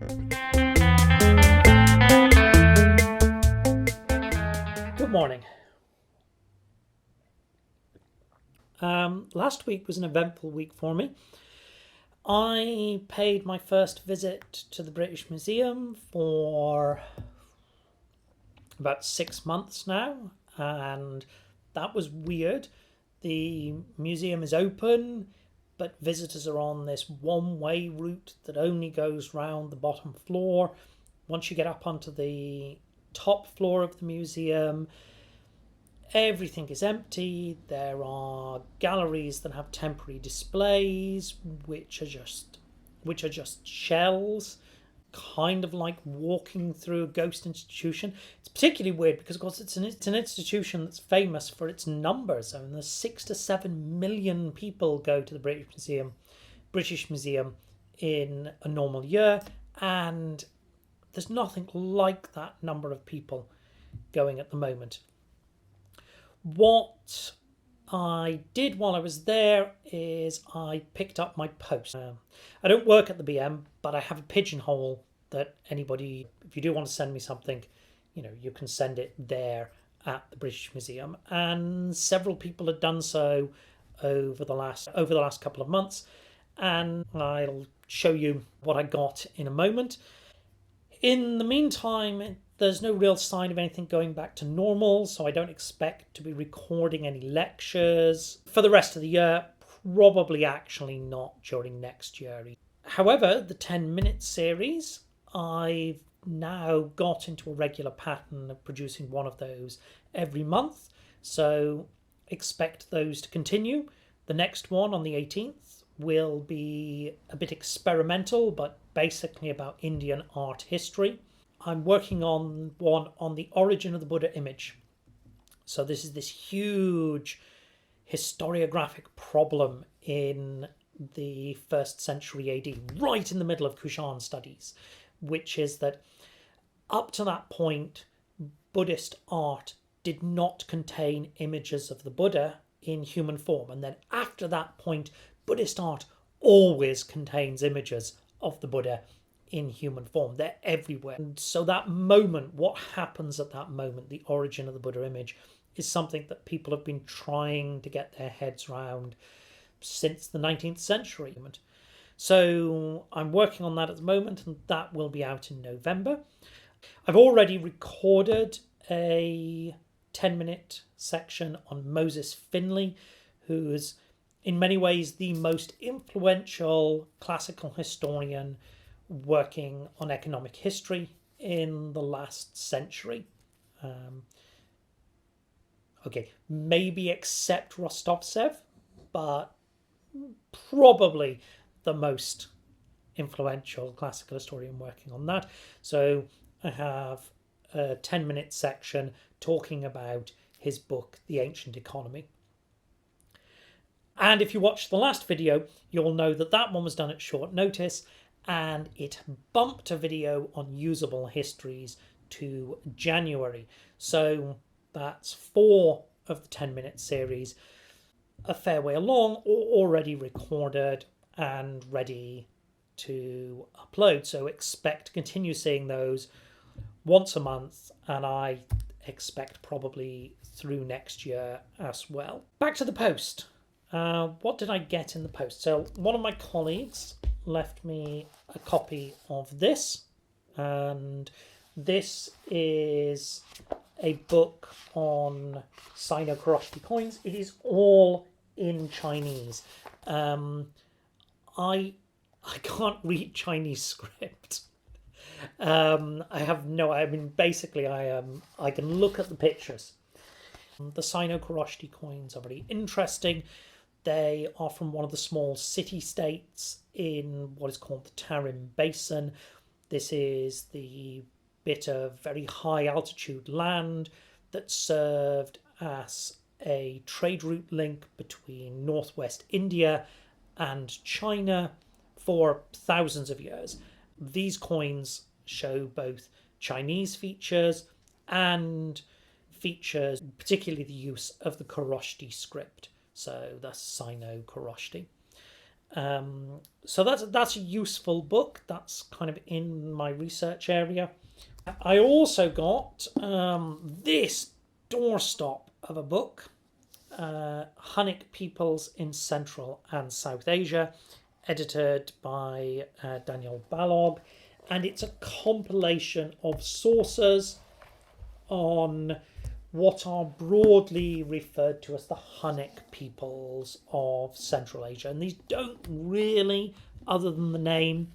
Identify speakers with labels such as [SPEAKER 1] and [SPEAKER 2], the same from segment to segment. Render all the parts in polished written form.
[SPEAKER 1] Good morning. Last week was an eventful week for me. I paid my first visit to the British Museum for about 6 months now, and that was weird. The museum is open, but visitors are on this one-way route that only goes round the bottom floor. Once you get up onto the top floor of the museum, everything is empty. There are galleries that have temporary displays, which are just shells, kind of like walking through a ghost institution. It's particularly weird because, of course, it's an institution that's famous for its numbers. I mean, there's 6 to 7 million people go to the British Museum in a normal year, and there's nothing like that number of people going at the moment. What I did while I was there is I picked up my post. I don't work at the BM, but I have a pigeonhole that anybody, if you do want to send me something, you can send it there at the British Museum. And several people have done so over the last couple of months, and I'll show you what I got in a moment. In the meantime, there's no real sign of anything going back to normal, so I don't expect to be recording any lectures for the rest of the year, probably actually not during next year. However, the 10-minute series, I've now got into a regular pattern of producing one of those every month, so expect those to continue. The next one on the 18th will be a bit experimental, but basically about Indian art history. I'm working on one on the origin of the Buddha image. So this is this huge historiographic problem in the 1st century AD, right in the middle of Kushan studies, which is that up to that point, Buddhist art did not contain images of the Buddha in human form. And then after that point, Buddhist art always contains images of the Buddha in human form. They're everywhere. And so that moment, what happens at that moment, the origin of the Buddha image, is something that people have been trying to get their heads around since the 19th century. So I'm working on that at the moment, and that will be out in November. I've already recorded a 10-minute section on Moses Finley, who's in many ways the most influential classical historian working on economic history in the last century. Maybe except Rostovtsev, but probably the most influential classical historian working on that. So I have a 10-minute section talking about his book, The Ancient Economy. And if you watched the last video, you'll know that that one was done at short notice, and it bumped a video on usable histories to January. So that's 4 of the 10-minute series, a fair way along, already recorded and ready to upload. So expect to continue seeing those once a month, and I expect probably through next year as well. Back to the post. What did I get in the post? So one of my colleagues left me a copy of this, and this is a book on Sino-Kharoshthi coins. It is all in Chinese. I can't read Chinese script. I can look at the pictures. The Sino-Kharoshthi coins are very interesting. They are from one of the small city-states in what is called the Tarim Basin. This is the bit of very high altitude land that served as a trade route link between northwest India and China for thousands of years. These coins show both Chinese features and features, particularly the use of the Kharoshthi script, so the Sino-Kharoshthi. So that's a useful book. That's kind of in my research area. I also got this doorstop of a book, Hunnic Peoples in Central and South Asia, edited by Daniel Balogh, and it's a compilation of sources on what are broadly referred to as the Hunnic peoples of Central Asia. And these don't really, other than the name,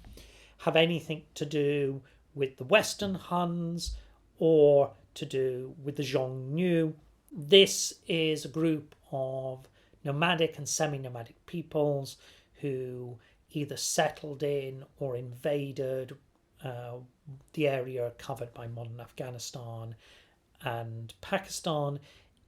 [SPEAKER 1] have anything to do with the Western Huns or to do with the Xiongnu. This is a group of nomadic and semi-nomadic peoples who either settled in or invaded the area covered by modern Afghanistan and Pakistan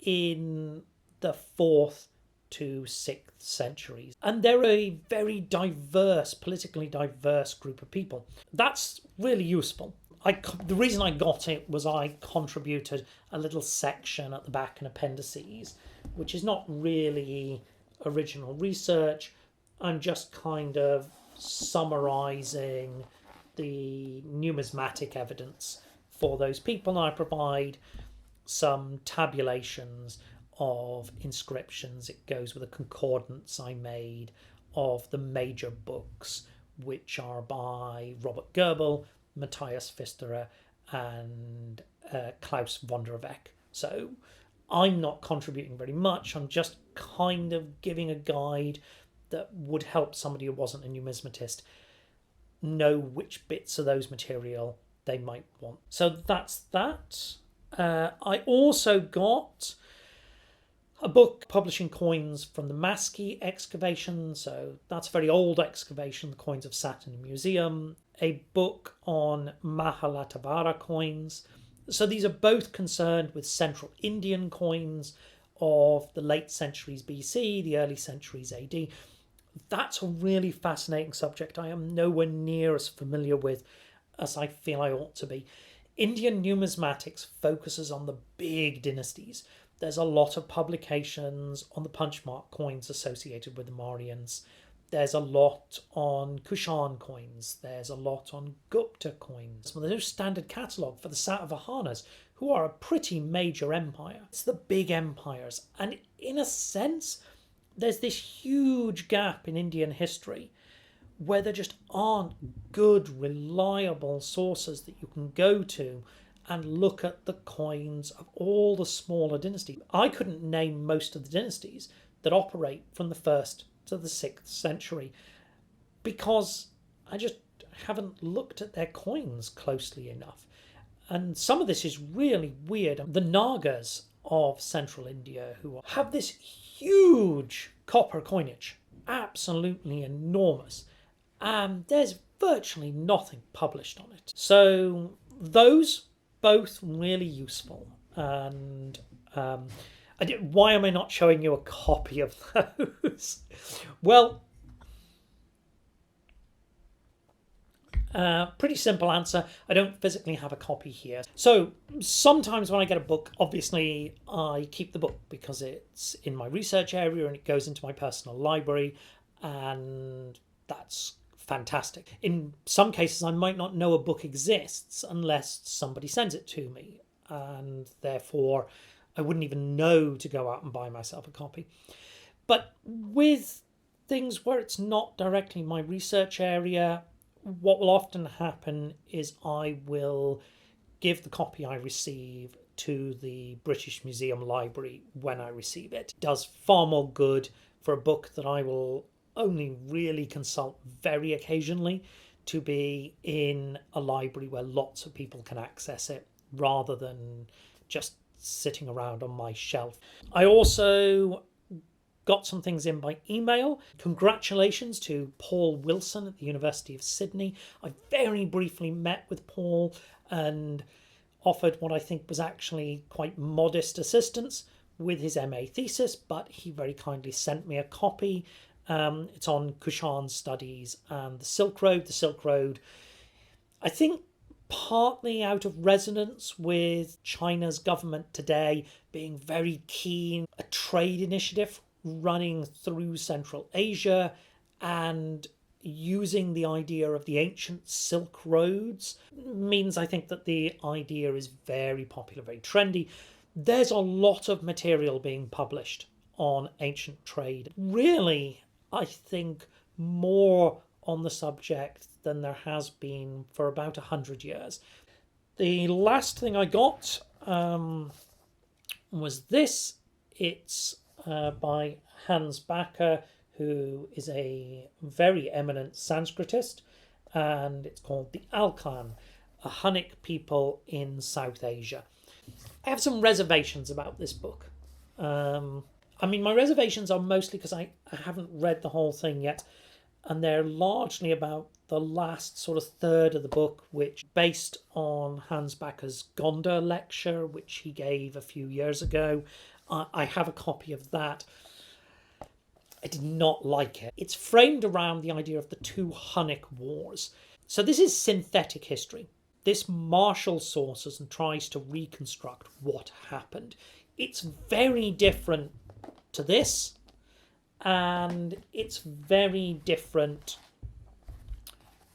[SPEAKER 1] in the 4th to 6th centuries. And they're a very diverse, politically diverse group of people. That's really useful. The reason I got it was I contributed a little section at the back in appendices, which is not really original research. I'm just kind of summarising the numismatic evidence for those people. And I provide some tabulations of inscriptions. It goes with a concordance I made of the major books, which are by Robert Goebel, Matthias Pfisterer, and Klaus von der Weck. So I'm not contributing very much. I'm just kind of giving a guide that would help somebody who wasn't a numismatist know which bits of those material they might want. So that's that. I also got a book publishing coins from the Maski excavation. So that's a very old excavation. The coins have sat in a museum. A book on Mahalatavara coins. So these are both concerned with Central Indian coins of the late centuries BC, the early centuries AD. That's a really fascinating subject I am nowhere near as familiar with as I feel I ought to be. Indian numismatics focuses on the big dynasties. There's a lot of publications on the punchmark coins associated with the Mauryans. There's a lot on Kushan coins. There's a lot on Gupta coins. Well, there's no standard catalogue for the Satavahanas, who are a pretty major empire. It's the big empires. And in a sense, there's this huge gap in Indian history where there just aren't good, reliable sources that you can go to and look at the coins of all the smaller dynasties. I couldn't name most of the dynasties that operate from the 1st to the 6th century because I just haven't looked at their coins closely enough. And some of this is really weird. The Nagas of central India who have this huge copper coinage, absolutely enormous, and there's virtually nothing published on it. So those both really useful. And why am I not showing you a copy of those? Well, pretty simple answer. I don't physically have a copy here. So sometimes when I get a book, obviously I keep the book because it's in my research area and it goes into my personal library, and that's fantastic. In some cases, I might not know a book exists unless somebody sends it to me, and therefore I wouldn't even know to go out and buy myself a copy. But with things where it's not directly my research area, what will often happen is I will give the copy I receive to the British Museum Library when I receive it. It does far more good for a book that I will only really consult very occasionally to be in a library where lots of people can access it rather than just sitting around on my shelf. I also got some things in by email. Congratulations to Paul Wilson at the University of Sydney. I very briefly met with Paul and offered what I think was actually quite modest assistance with his MA thesis, but he very kindly sent me a copy. It's on Kushan studies and the Silk Road. The Silk Road, I think, partly out of resonance with China's government today being very keen, a trade initiative running through Central Asia and using the idea of the ancient Silk Roads means I think that the idea is very popular, very trendy. There's a lot of material being published on ancient trade. Really, I think more on the subject than there has been for about 100 years. The last thing I got was this. It's by Hans Backer, who is a very eminent Sanskritist, and it's called The Alkan, a Hunnic people in South Asia. I have some reservations about this book. My reservations are mostly because I haven't read the whole thing yet, and they're largely about the last sort of third of the book, which based on Hans Backer's Gonda lecture, which he gave a few years ago. I have a copy of that. I did not like it. It's framed around the idea of the two Hunnic wars. So this is synthetic history. This marshals sources and tries to reconstruct what happened. It's very different to this, and it's very different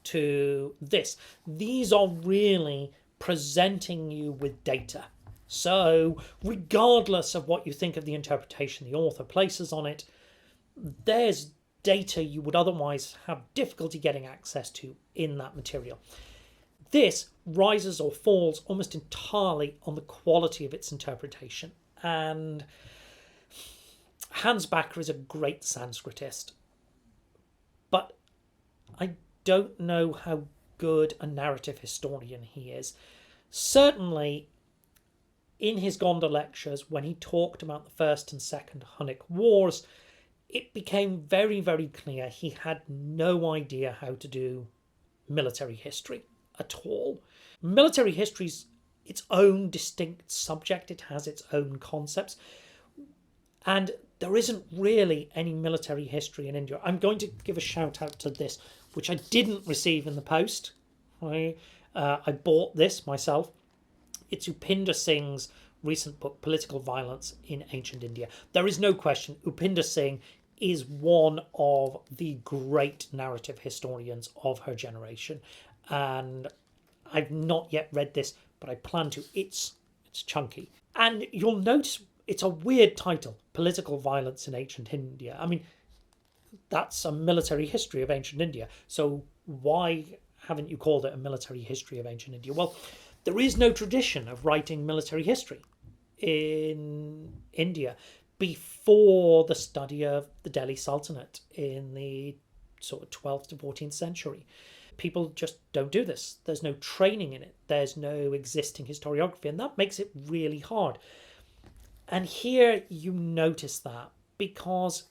[SPEAKER 1] to this. These are really presenting you with data. So regardless of what you think of the interpretation the author places on it, there's data you would otherwise have difficulty getting access to in that material. This rises or falls almost entirely on the quality of its interpretation. And Hans Backer is a great Sanskritist, but I don't know how good a narrative historian he is. Certainly, in his Gonda lectures, when he talked about the First and Second Hunnic Wars, it became very, very clear he had no idea how to do military history at all. Military history's its own distinct subject. It has its own concepts. And there isn't really any military history in India. I'm going to give a shout out to this, which I didn't receive in the post. I bought this myself. It's Upinder Singh's recent book, Political Violence in Ancient India. There is no question Upinder Singh is one of the great narrative historians of her generation. And I've not yet read this, but I plan to. It's chunky. And you'll notice it's a weird title, Political Violence in Ancient India. I mean, that's a military history of ancient India. So why haven't you called it a military history of ancient India? Well, there is no tradition of writing military history in India before the study of the Delhi Sultanate in the sort of 12th to 14th century. People just don't do this. There's no training in it. There's no existing historiography, and that makes it really hard. And here you notice that because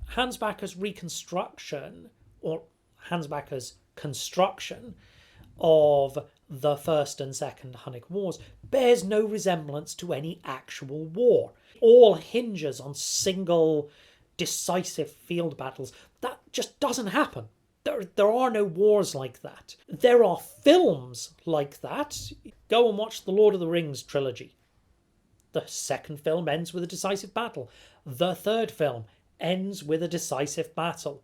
[SPEAKER 1] Hans Backer's reconstruction, or Hans Backer's construction of the First and Second Hunnic Wars bears no resemblance to any actual war. It all hinges on single decisive field battles. That just doesn't happen. There are no wars like that. There are films like that. Go and watch the Lord of the Rings trilogy. The second film ends with a decisive battle. The third film ends with a decisive battle.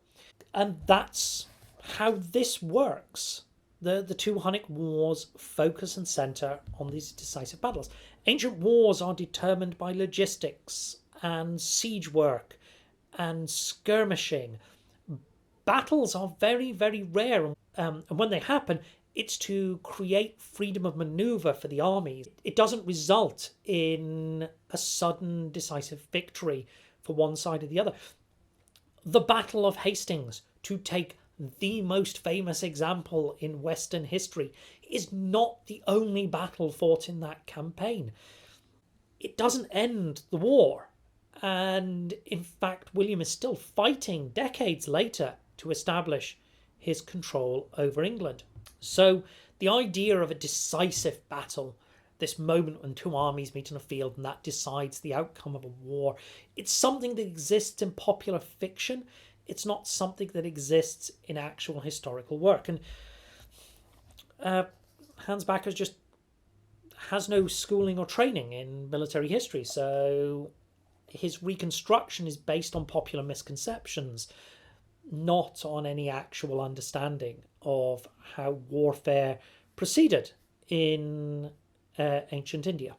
[SPEAKER 1] And that's how this works. The two Hunnic Wars focus and centre on these decisive battles. Ancient wars are determined by logistics and siege work and skirmishing. Battles are very, very rare. And when they happen, it's to create freedom of manoeuvre for the armies. It doesn't result in a sudden decisive victory for one side or the other. The Battle of Hastings, to take the most famous example in Western history, is not the only battle fought in that campaign. It doesn't end the war. And in fact, William is still fighting decades later to establish his control over England. So the idea of a decisive battle, this moment when two armies meet in a field and that decides the outcome of a war, it's something that exists in popular fiction. It's not something that exists in actual historical work. And Hans Backer just has no schooling or training in military history, so his reconstruction is based on popular misconceptions. not on any actual understanding of how warfare proceeded in ancient India.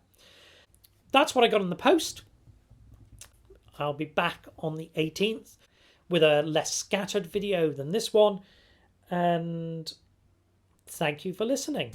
[SPEAKER 1] That's what I got in the post. I'll be back on the 18th with a less scattered video than this one, and thank you for listening.